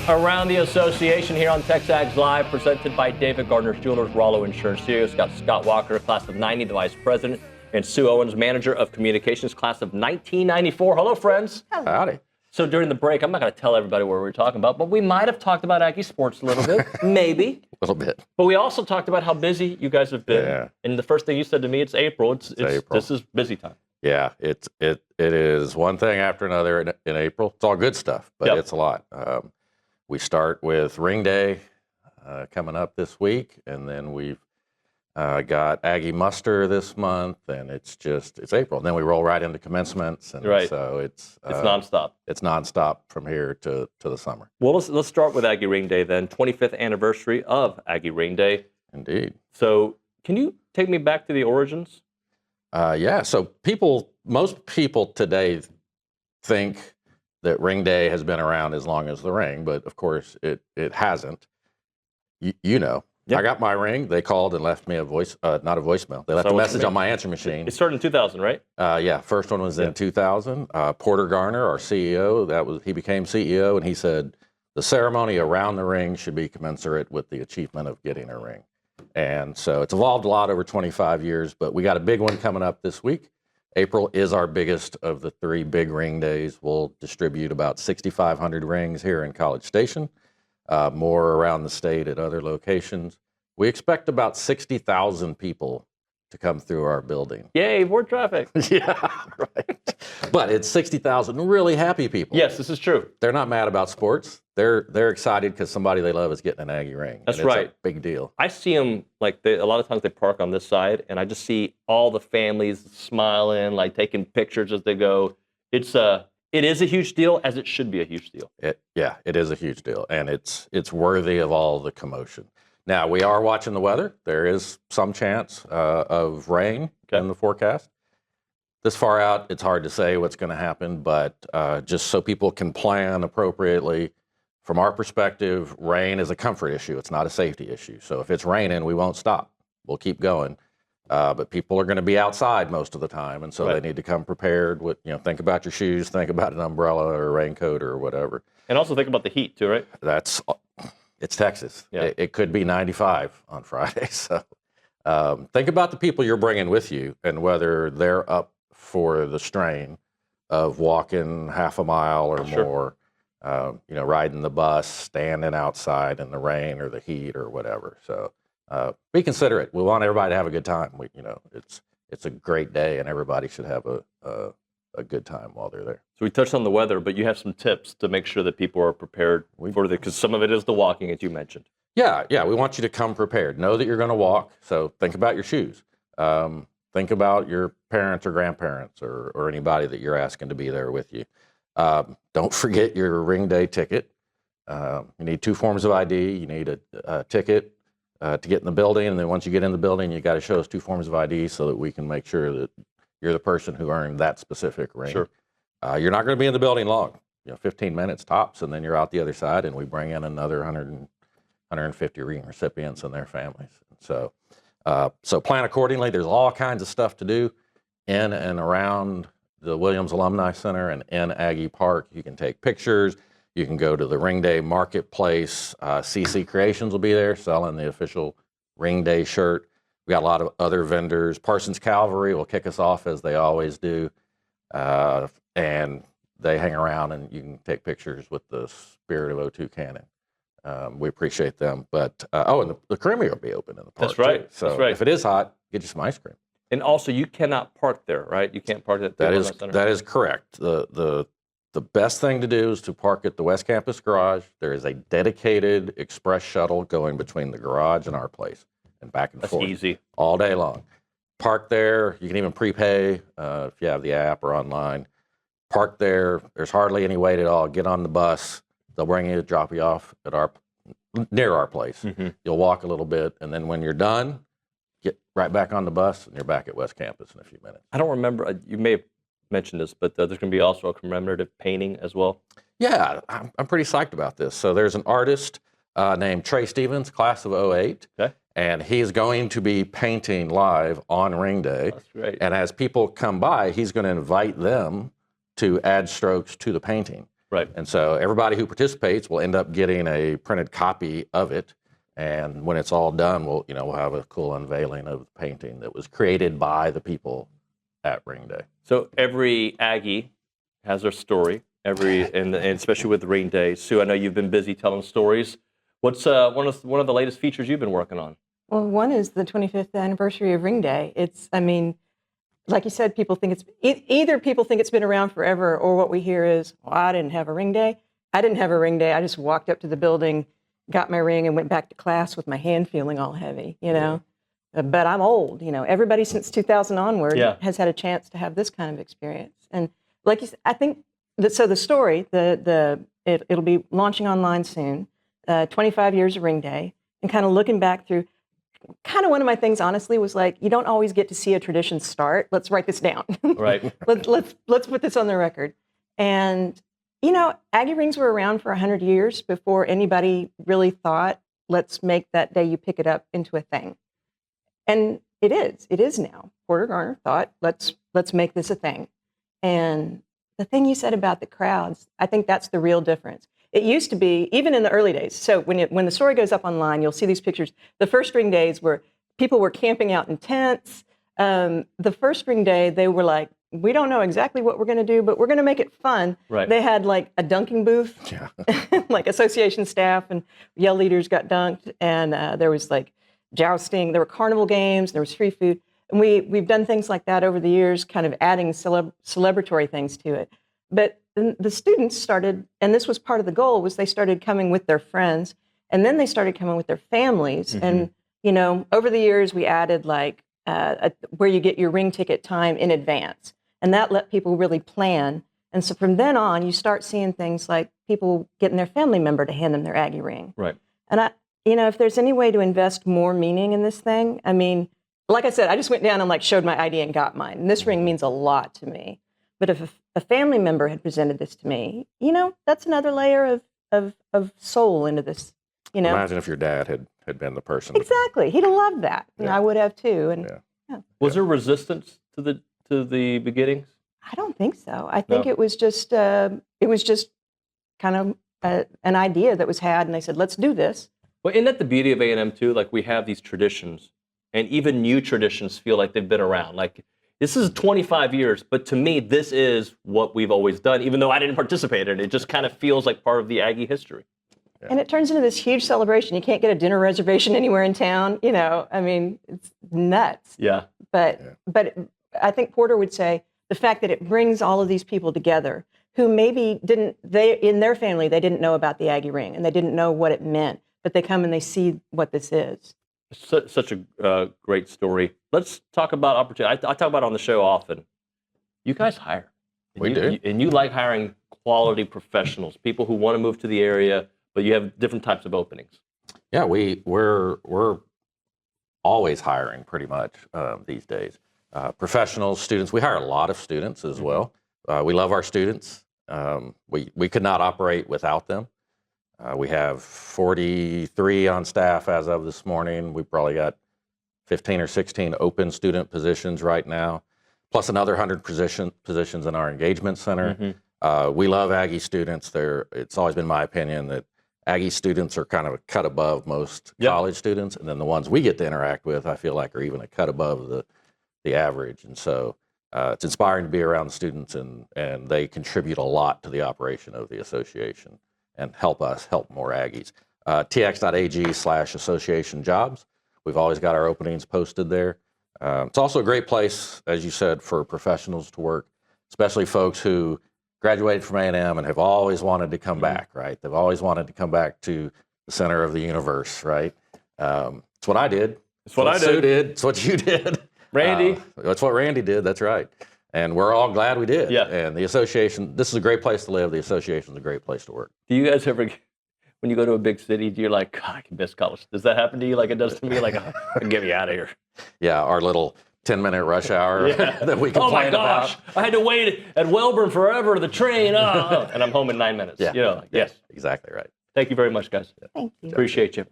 Around the association here on TexAgs Live, presented by David Gardner's Jewelers, Rollo Insurance Studios. Got Scott Walker, class of '90, the vice president, and Sue Owens, manager of communications, class of 1994. Hello, friends. Howdy. So during the break, I'm not going to tell everybody what we were talking about, but we might have talked about Aggie sports a little bit, maybe. A little bit. But we also talked about how busy you guys have been. Yeah. And the first thing you said to me, it's April. It's April. This is busy time. Yeah, it is one thing after another in April. It's all good stuff, but it's a lot. We start with Ring Day coming up this week, and then we've got Aggie Muster this month, and it's April. And then we roll right into commencements, and so it's nonstop. It's nonstop from here to the summer. Well, let's start with Aggie Ring Day then. 25th anniversary of Aggie Ring Day. Indeed. So can you take me back to the origins? Yeah. So most people today think that Ring Day has been around as long as the ring, but of course it hasn't. You know. I got my ring. They called and left me a not a voicemail. They left a message on my answer machine. It started in 2000, right? Yeah, first one was in 2000. Porter Garner, our CEO, he became CEO, and he said the ceremony around the ring should be commensurate with the achievement of getting a ring. And so it's evolved a lot over 25 years, but we got a big one coming up this week. April is our biggest of the 3 big ring days. We'll distribute about 6,500 rings here in College Station. More around the state at other locations. We expect about 60,000 people to come through our building. Yay, more traffic. Yeah, right. But it's 60,000 really happy people. Yes, this is true. They're not mad about sports. They're excited because somebody they love is getting an Aggie ring. That's right. It's a big deal. I see them, a lot of times they park on this side, and I just see all the families smiling, taking pictures as they go. It is a huge deal, as it should be a huge deal. It is a huge deal, and it's worthy of all the commotion. Now, we are watching the weather. There is some chance of rain in the forecast. This far out, it's hard to say what's going to happen, but just so people can plan appropriately, from our perspective, rain is a comfort issue. It's not a safety issue. So if it's raining, we won't stop. We'll keep going. But people are going to be outside most of the time, and so they need to come prepared with, think about your shoes, think about an umbrella or a raincoat or whatever. And also think about the heat too, right? It's Texas. Yeah. It could be 95 on Friday. So think about the people you're bringing with you and whether they're up for the strain of walking half a mile or more, riding the bus, standing outside in the rain or the heat or whatever. So be considerate. We want everybody to have a good time. It's a great day, and everybody should have a good time while they're there. So we touched on the weather, but you have some tips to make sure that people are prepared because some of it is the walking, as you mentioned. Yeah. We want you to come prepared. Know that you're going to walk, so think about your shoes. Think about your parents or grandparents or anybody that you're asking to be there with you. Don't forget your Ring Day ticket. You need 2 forms of ID. You need a ticket to get in the building, and then once you get in the building, you got to show us 2 forms of ID so that we can make sure that you're the person who earned that specific ring. Sure. You're not going to be in the building long, 15 minutes tops, and then you're out the other side, and we bring in another 150 ring recipients and their families. So plan accordingly. There's all kinds of stuff to do in and around the Williams Alumni Center and in Aggie Park. You can take pictures. You can go to the Ring Day Marketplace. CC Creations will be there selling the official Ring Day shirt. We got a lot of other vendors. Parsons Cavalry will kick us off as they always do. And they hang around and you can take pictures with the Spirit of O2 cannon. We appreciate them. But, and the creamery will be open in the park. That's right. Too. So That's right. If it is hot, get you some ice cream. And also, you cannot park there, right? You can't park at the Alumni Center. That is correct. The best thing to do is to park at the West Campus garage. There is a dedicated express shuttle going between the garage and our place and back and forth. That's easy. All day long. Park there. You can even prepay if you have the app or online. Park there. There's hardly any wait at all. Get on the bus. They'll bring you, drop you off at near our place. Mm-hmm. You'll walk a little bit, and then when you're done, get right back on the bus, and you're back at West Campus in a few minutes. I don't remember. You may have mentioned this, but there's going to be also a commemorative painting as well. Yeah, I'm pretty psyched about this. So there's an artist named Trey Stevens, class of '08. Okay. And he's going to be painting live on Ring Day. That's great. And as people come by, he's going to invite them to add strokes to the painting. Right. And so everybody who participates will end up getting a printed copy of it. And when it's all done, we'll have a cool unveiling of the painting that was created by the people at Ring Day. So every Aggie has their story, and especially with Ring Day. Sue, I know you've been busy telling stories. What's one of the latest features you've been working on? Well, one is the 25th anniversary of Ring Day. Like you said, people think either people think it's been around forever, or what we hear is, well, I didn't have a Ring Day. I didn't have a Ring Day. I just walked up to the building, got my ring, and went back to class with my hand feeling all heavy, But I'm old, Everybody since 2000 onward has had a chance to have this kind of experience. And like you said, I think so the story, it'll be launching online soon, 25 years of Ring Day, and kind of looking back through. Kind of one of my things, honestly, was like, you don't always get to see a tradition start. Let's write this down. Right. let's put this on the record. And Aggie rings were around for 100 years before anybody really thought, let's make that day you pick it up into a thing. And it is now. Porter Garner thought, let's make this a thing. And the thing you said about the crowds, I think that's the real difference. It used to be, even in the early days, so when the story goes up online, you'll see these pictures. The first Ring Days where people were camping out in tents. The first Ring Day, they were like, we don't know exactly what we're going to do, but we're going to make it fun. Right. They had like a dunking booth, like association staff and yell leaders got dunked, and there was like jousting, there were carnival games, there was free food. And we've done things like that over the years, kind of adding celebratory things to it. But the students started, and this was part of the goal, was they started coming with their friends, and then they started coming with their families. Mm-hmm. And, over the years, we added like where you get your ring ticket time in advance. And that let people really plan. And so from then on, you start seeing things like people getting their family member to hand them their Aggie ring. Right. And if there's any way to invest more meaning in this thing, like I said, I just went down and like showed my ID and got mine. And this ring means a lot to me. But if a family member had presented this to me, that's another layer of soul into this, Imagine if your dad had been the person. Exactly. He'd have loved that. And I would have too. And Was there resistance to the beginnings? I don't think so. I think it was just kind of an idea that was had, and they said, let's do this. Well, isn't that the beauty of A&M too? Like, we have these traditions, and even new traditions feel like they've been around. Like, this is 25 years, but to me, this is what we've always done, even though I didn't participate in it. It just kind of feels like part of the Aggie history. Yeah. And it turns into this huge celebration. You can't get a dinner reservation anywhere in town. It's nuts. Yeah. But I think Porter would say the fact that it brings all of these people together who maybe in their family, they didn't know about the Aggie ring and they didn't know what it meant, but they come and they see what this is. Such a great story. Let's talk about opportunity. I talk about it on the show often. You guys hire. We do. And you like hiring quality professionals, people who want to move to the area, but you have different types of openings. Yeah, we're always hiring pretty much these days. Professionals, students. We hire a lot of students as well. We love our students. We could not operate without them. We have 43 on staff as of this morning. We've probably got 15 or 16 open student positions right now, plus another 100 positions in our engagement center. Mm-hmm. We love Aggie students. It's always been my opinion that Aggie students are kind of a cut above most college students, and then the ones we get to interact with, I feel like, are even a cut above the average. And so it's inspiring to be around the students, and they contribute a lot to the operation of the association and help us help more Aggies. tx.ag/association jobs. We've always got our openings posted there. It's also a great place, as you said, for professionals to work, especially folks who graduated from A&M and have always wanted to come back, right? They've always wanted to come back to the center of the universe, right? It's what I did. It's what I did. Sue did. It's what you did. Randy. That's what Randy did. That's right. And we're all glad we did. Yeah. And the association, this is a great place to live. The association is a great place to work. Do you guys ever, when you go to a big city, do you like, God, I can miss college? Does that happen to you like it does to me? Like, oh, get me out of here. Yeah, our little 10-minute rush hour that we complain Oh my gosh, about. I had to wait at Welborn forever, the train, and I'm home in 9 minutes. Yeah. Yes. Exactly right. Thank you very much, guys. Thank you. Appreciate you.